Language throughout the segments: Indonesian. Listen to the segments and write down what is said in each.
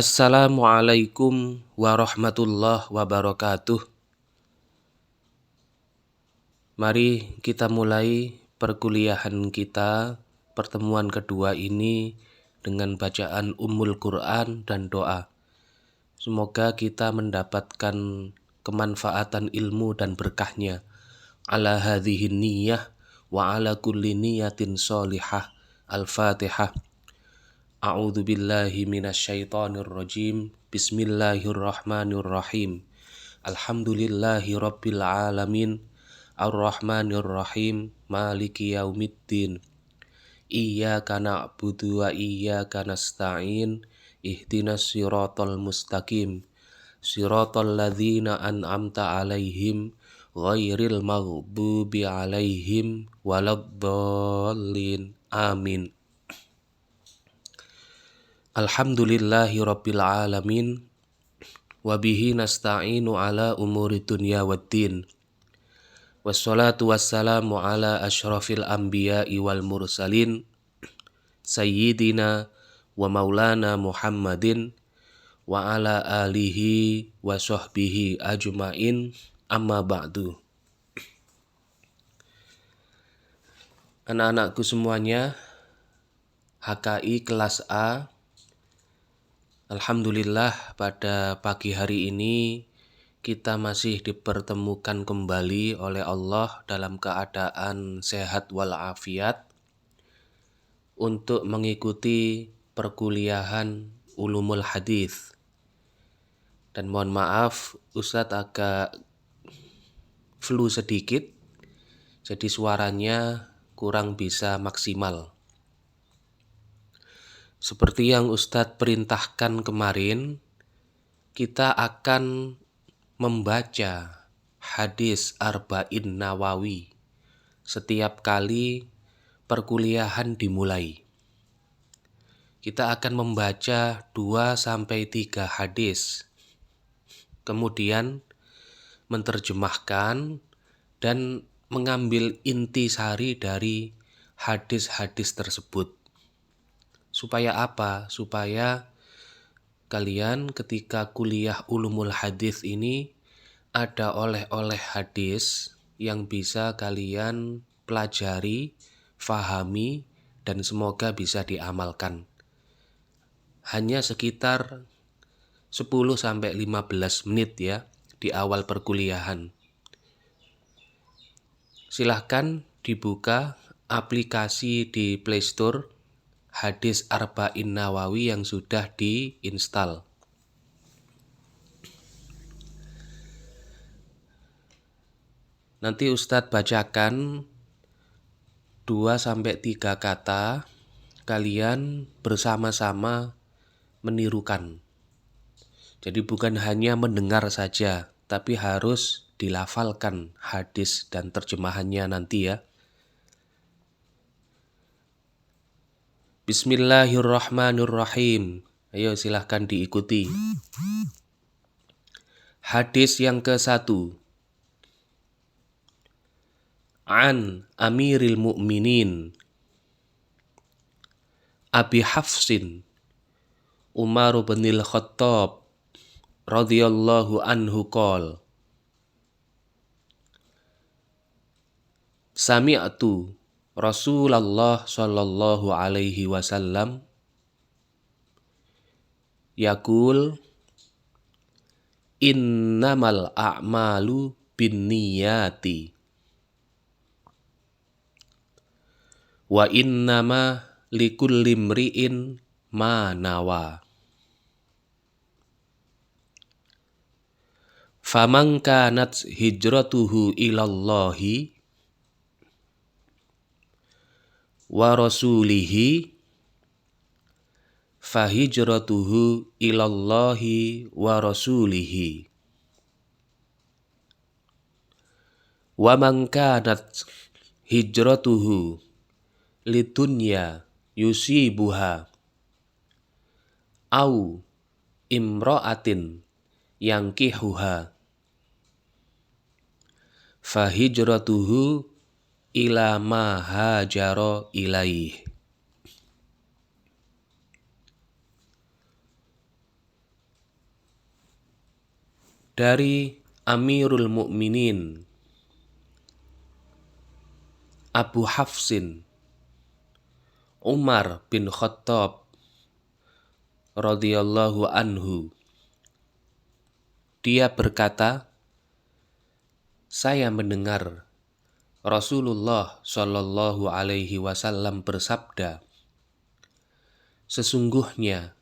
Assalamualaikum warahmatullahi wabarakatuh. Mari kita mulai perkuliahan kita pertemuan kedua ini dengan bacaan Ummul Quran dan doa. Semoga kita mendapatkan kemanfaatan ilmu dan berkahnya. Ala hadhihi niyyah wa ala kulli niyatin sholihah. Al-Fatihah. A'udzu billahi minasyaitonir rajim. Bismillahirrahmanirrahim. Alhamdulillahi rabbil alamin. Ar-Rahmanir Rahim. Maliki yaumiddin. Iyyaka na'budu wa iyyaka nasta'in. Ihdinas siratal mustaqim. Siratal ladzina an'amta 'alaihim ghairil maghdubi 'alaihim waladdallin. Amin. Alhamdulillahi rabbil alamin. Wabihi nasta'inu ala umuri dunya waddin. Wassalatu wassalamu ala asyrafil anbiya'i wal mursalin Sayyidina wa maulana Muhammadin wa ala alihi wa sahbihi ajma'in. Amma ba'du. Anak-anakku semuanya, HKI kelas A. Alhamdulillah pada pagi hari ini kita masih dipertemukan kembali oleh Allah dalam keadaan sehat walafiat untuk mengikuti perkuliahan ulumul hadis. Dan mohon maaf, Ustadz agak flu sedikit, jadi suaranya kurang bisa maksimal. Seperti yang Ustadz perintahkan kemarin, kita akan membaca hadis Arba'in Nawawi setiap kali perkuliahan dimulai. Kita akan membaca 2-3 hadis, kemudian menerjemahkan dan mengambil intisari dari hadis-hadis tersebut. Supaya apa? Supaya kalian ketika kuliah ulumul hadis ini ada oleh-oleh hadis yang bisa kalian pelajari, fahami, dan semoga bisa diamalkan. Hanya sekitar 10-15 menit ya di awal perkuliahan. Silahkan dibuka aplikasi di Play Store Hadis Arba'in Nawawi yang sudah diinstal. Nanti Ustadz bacakan 2-3 kata, kalian bersama-sama menirukan. Jadi bukan hanya mendengar saja, tapi harus dilafalkan hadis dan terjemahannya nanti ya. Bismillahirrahmanirrahim. Ayo silahkan diikuti. Hadis yang ke-1. An Amiril Mu'minin Abi Hafsin Umar bin Khattab radhiyallahu anhu qol Sami'tu Rasulullah sallallahu alaihi wasallam yaqul innamal a'malu binniyati wa innama likulli imri'in ma nawa. Faman kanat hijratuhu ilallahi wa rasulihi fahijratuhu ilallahi wa rasulihi. Wa man kanat hijratuhu lidunya yusibuha au imra'atin yankihuha fahijratuhu ila ma hajara ilaih. dari Amirul Mukminin Abu Hafsin Umar bin Khattab radhiyallahu anhu. Dia berkata, saya mendengar Rasulullah Shallallahu alaihi wasallam bersabda, sesungguhnya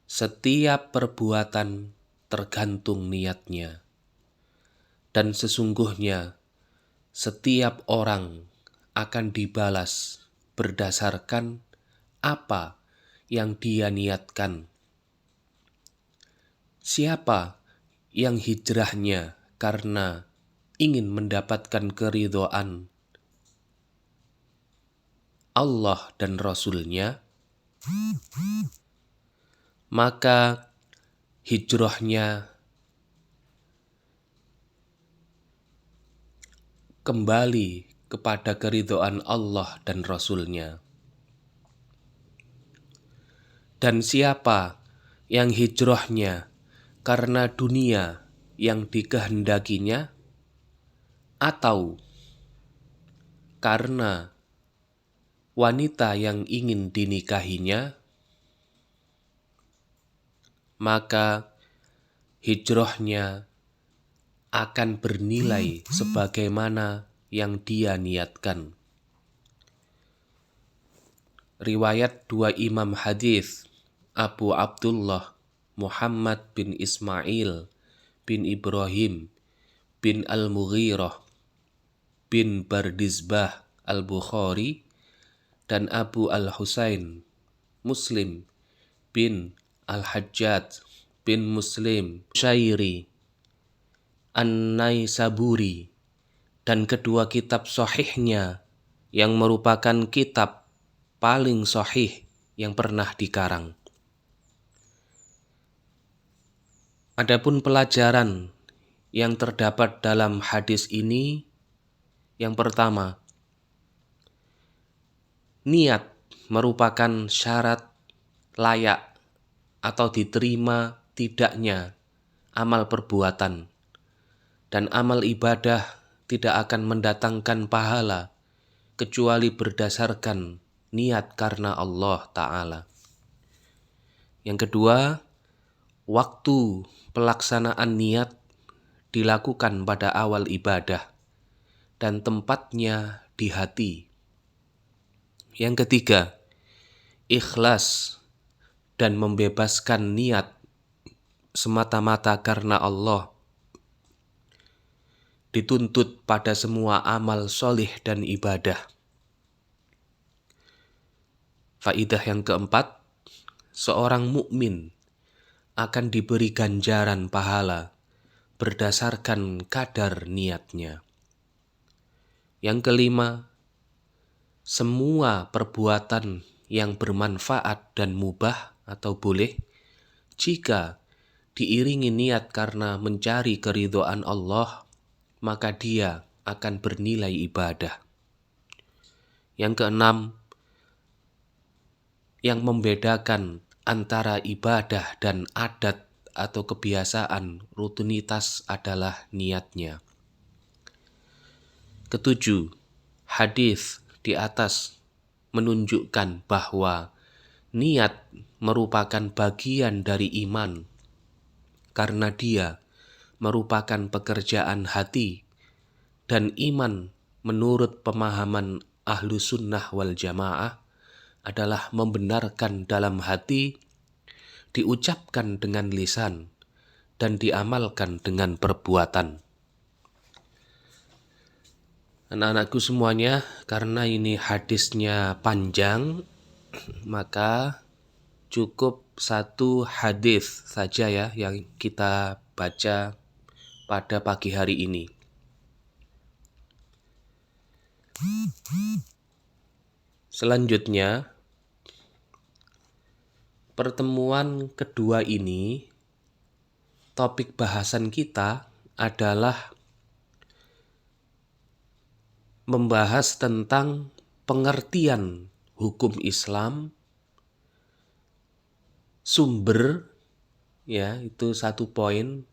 setiap perbuatan tergantung niatnya, dan sesungguhnya setiap orang akan dibalas berdasarkan apa yang dia niatkan. Siapa yang hijrahnya karena ingin mendapatkan keridhaan Allah dan Rasul-Nya, maka hijrahnya kembali kepada keridhaan Allah dan Rasul-Nya. Dan siapa yang hijrahnya karena dunia yang dikehendakinya, atau karena wanita yang ingin dinikahinya, maka hijrahnya akan bernilai sebagaimana yang dia niatkan. Riwayat dua imam hadis, Abu Abdullah Muhammad bin Ismail bin Ibrahim bin Al-Mughirah bin Bardizbah Al-Bukhari dan Abu Al-Husain Muslim bin Al-Hajjaj bin Muslim Syairi An-Naisaburi, dan kedua kitab sahihnya yang merupakan kitab paling sahih yang pernah dikarang. Adapun pelajaran yang terdapat dalam hadis ini, yang pertama, niat merupakan syarat layak atau diterima tidaknya amal perbuatan, dan amal ibadah tidak akan mendatangkan pahala kecuali berdasarkan niat karena Allah Ta'ala. Yang kedua, waktu pelaksanaan niat dilakukan pada awal ibadah dan tempatnya di hati. Yang ketiga, ikhlas dan membebaskan niat semata-mata karena Allah dituntut pada semua amal solih dan ibadah. Faidah yang keempat, seorang mukmin akan diberi ganjaran pahala berdasarkan kadar niatnya. Yang kelima, semua perbuatan yang bermanfaat dan mubah atau boleh, jika diiringi niat karena mencari keridhaan Allah, maka dia akan bernilai ibadah. Yang keenam, yang membedakan antara ibadah dan adat atau kebiasaan rutinitas adalah niatnya. Ketujuh, hadis di atas menunjukkan bahwa niat merupakan bagian dari iman karena dia merupakan pekerjaan hati, dan iman menurut pemahaman ahlu sunnah wal jamaah adalah membenarkan dalam hati, diucapkan dengan lisan, dan diamalkan dengan perbuatan. Anak-anakku semuanya, karena ini hadisnya panjang, maka cukup satu hadis saja ya yang kita baca pada pagi hari ini. Selanjutnya, pertemuan kedua ini, topik bahasan kita adalah membahas tentang pengertian hukum Islam, sumber, ya itu satu poin,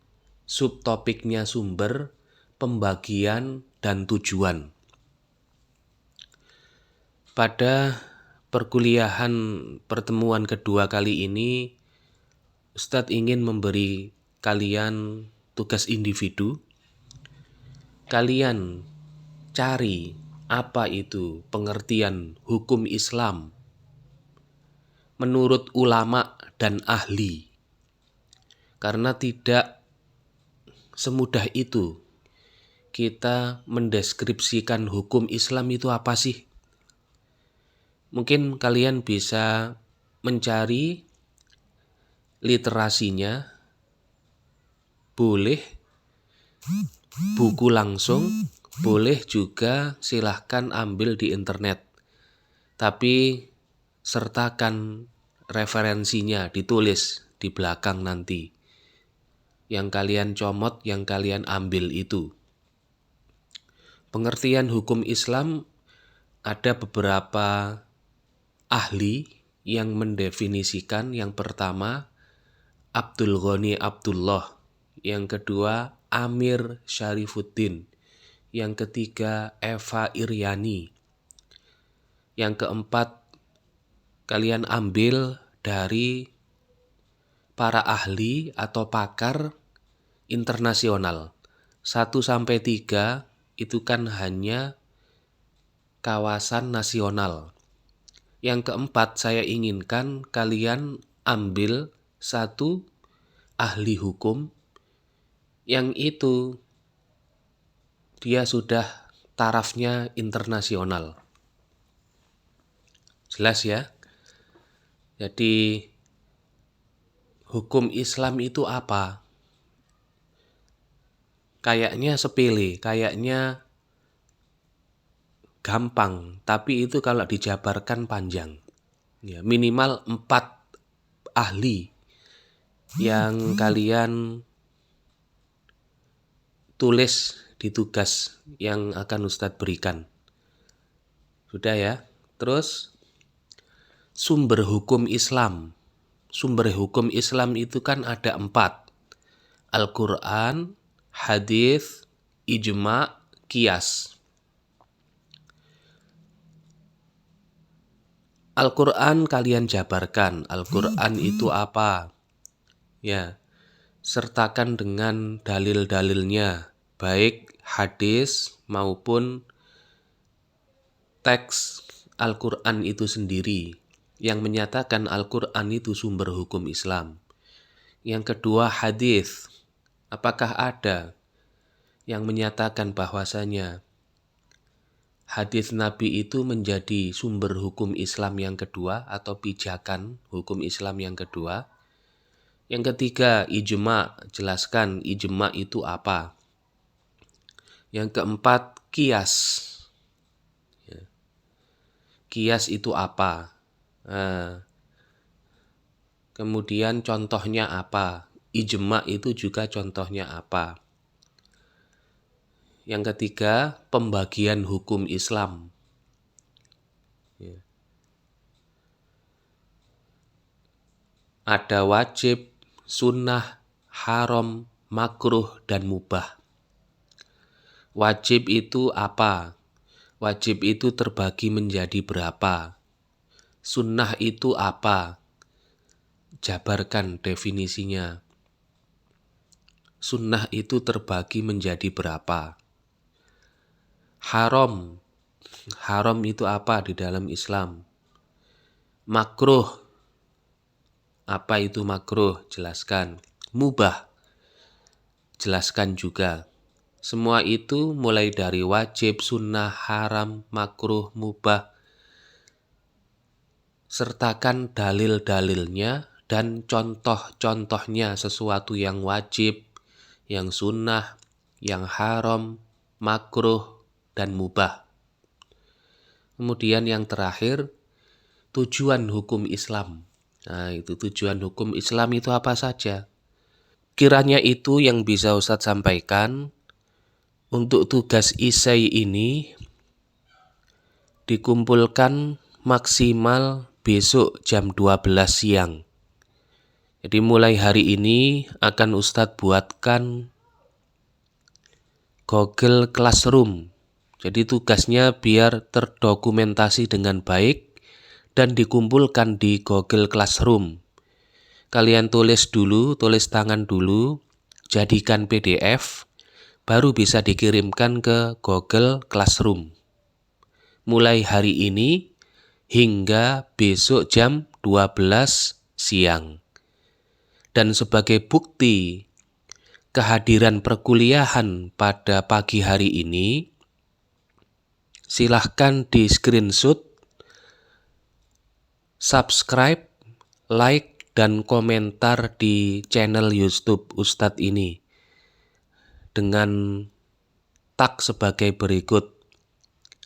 subtopiknya sumber, pembagian, dan tujuan. Pada perkuliahan pertemuan kedua kali ini, Ustadz ingin memberi kalian tugas individu. Kalian cari apa itu pengertian hukum Islam menurut ulama dan ahli. Karena tidak semudah itu kita mendeskripsikan hukum Islam itu apa sih. Mungkin kalian bisa mencari literasinya, boleh buku langsung, boleh juga silahkan ambil di internet. Tapi sertakan referensinya, ditulis di belakang nanti. Yang kalian comot, yang kalian ambil itu. Pengertian hukum Islam ada beberapa ahli yang mendefinisikan. Yang pertama, Abdul Ghani Abdullah. Yang kedua, Amir Syarifuddin. Yang ketiga, Eva Iryani. Yang keempat, kalian ambil dari para ahli atau pakar internasional. 1-3 itu kan hanya kawasan nasional. Yang keempat, saya inginkan kalian ambil satu ahli hukum yang itu dia sudah tarafnya internasional. Jelas ya? Jadi hukum Islam itu apa? Kayaknya sepele, kayaknya gampang, tapi itu kalau dijabarkan panjang. Ya, minimal 4 ahli yang kalian tulis di tugas yang akan Ustadz berikan. Sudah ya? Terus sumber hukum Islam. Sumber hukum Islam itu kan ada 4. Al-Quran, hadis, ijma, qiyas. Al-Quran kalian jabarkan. Al-Quran itu apa? Ya, sertakan dengan dalil-dalilnya, baik hadis maupun teks Al-Quran itu sendiri yang menyatakan Al-Quran itu sumber hukum Islam. Yang kedua, hadis. Apakah ada yang menyatakan bahwasanya hadis Nabi itu menjadi sumber hukum Islam yang kedua atau pijakan hukum Islam yang kedua? Yang ketiga, ijma. Jelaskan ijma itu apa. Yang keempat, qiyas. Qiyas itu apa? Kemudian contohnya apa? Ijma itu juga contohnya apa? Yang ketiga, pembagian hukum Islam. Ada wajib, sunnah, haram, makruh, dan mubah. Wajib itu apa? Wajib itu terbagi menjadi berapa? Sunnah itu apa? Jabarkan definisinya. Sunnah itu terbagi menjadi berapa? Haram. Haram itu apa di dalam Islam? Makruh. Apa itu makruh? Jelaskan. Mubah. Jelaskan juga. Semua itu mulai dari wajib, sunnah, haram, makruh, mubah. Sertakan dalil-dalilnya dan contoh-contohnya, sesuatu yang wajib, yang sunnah, yang haram, makruh, dan mubah. Kemudian yang terakhir, tujuan hukum Islam. Nah, itu tujuan hukum Islam itu apa saja? Kiranya itu yang bisa Ustadz sampaikan. Untuk tugas isai ini dikumpulkan maksimal besok jam 12 siang. Jadi mulai hari ini akan Ustadz buatkan Google Classroom. Jadi tugasnya biar terdokumentasi dengan baik dan dikumpulkan di Google Classroom. Kalian tulis tangan dulu, jadikan PDF, baru bisa dikirimkan ke Google Classroom. Mulai hari ini hingga besok jam 12 siang. Dan sebagai bukti kehadiran perkuliahan pada pagi hari ini, silahkan di screenshot, subscribe, like, dan komentar di channel YouTube Ustadz ini dengan tag sebagai berikut: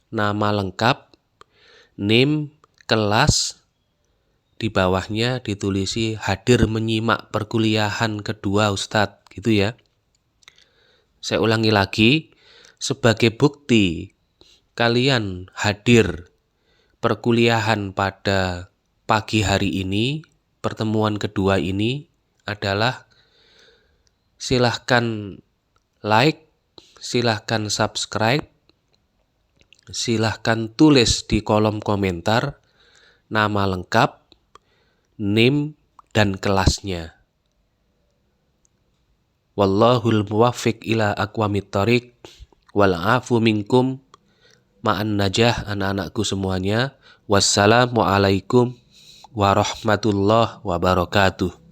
nama lengkap, name, kelas, di bawahnya ditulisi hadir menyimak perkuliahan kedua Ustadz, gitu ya. Saya ulangi lagi, sebagai bukti kalian hadir perkuliahan pada pagi hari ini, pertemuan kedua ini adalah silahkan like, silahkan subscribe, silahkan tulis di kolom komentar nama lengkap, name, dan kelasnya. Wallahul muwaffiq ila aqwamit thoriq wal afu minkum ma'an najah, anak-anakku semuanya. Wassalamualaikum warahmatullahi wabarakatuh.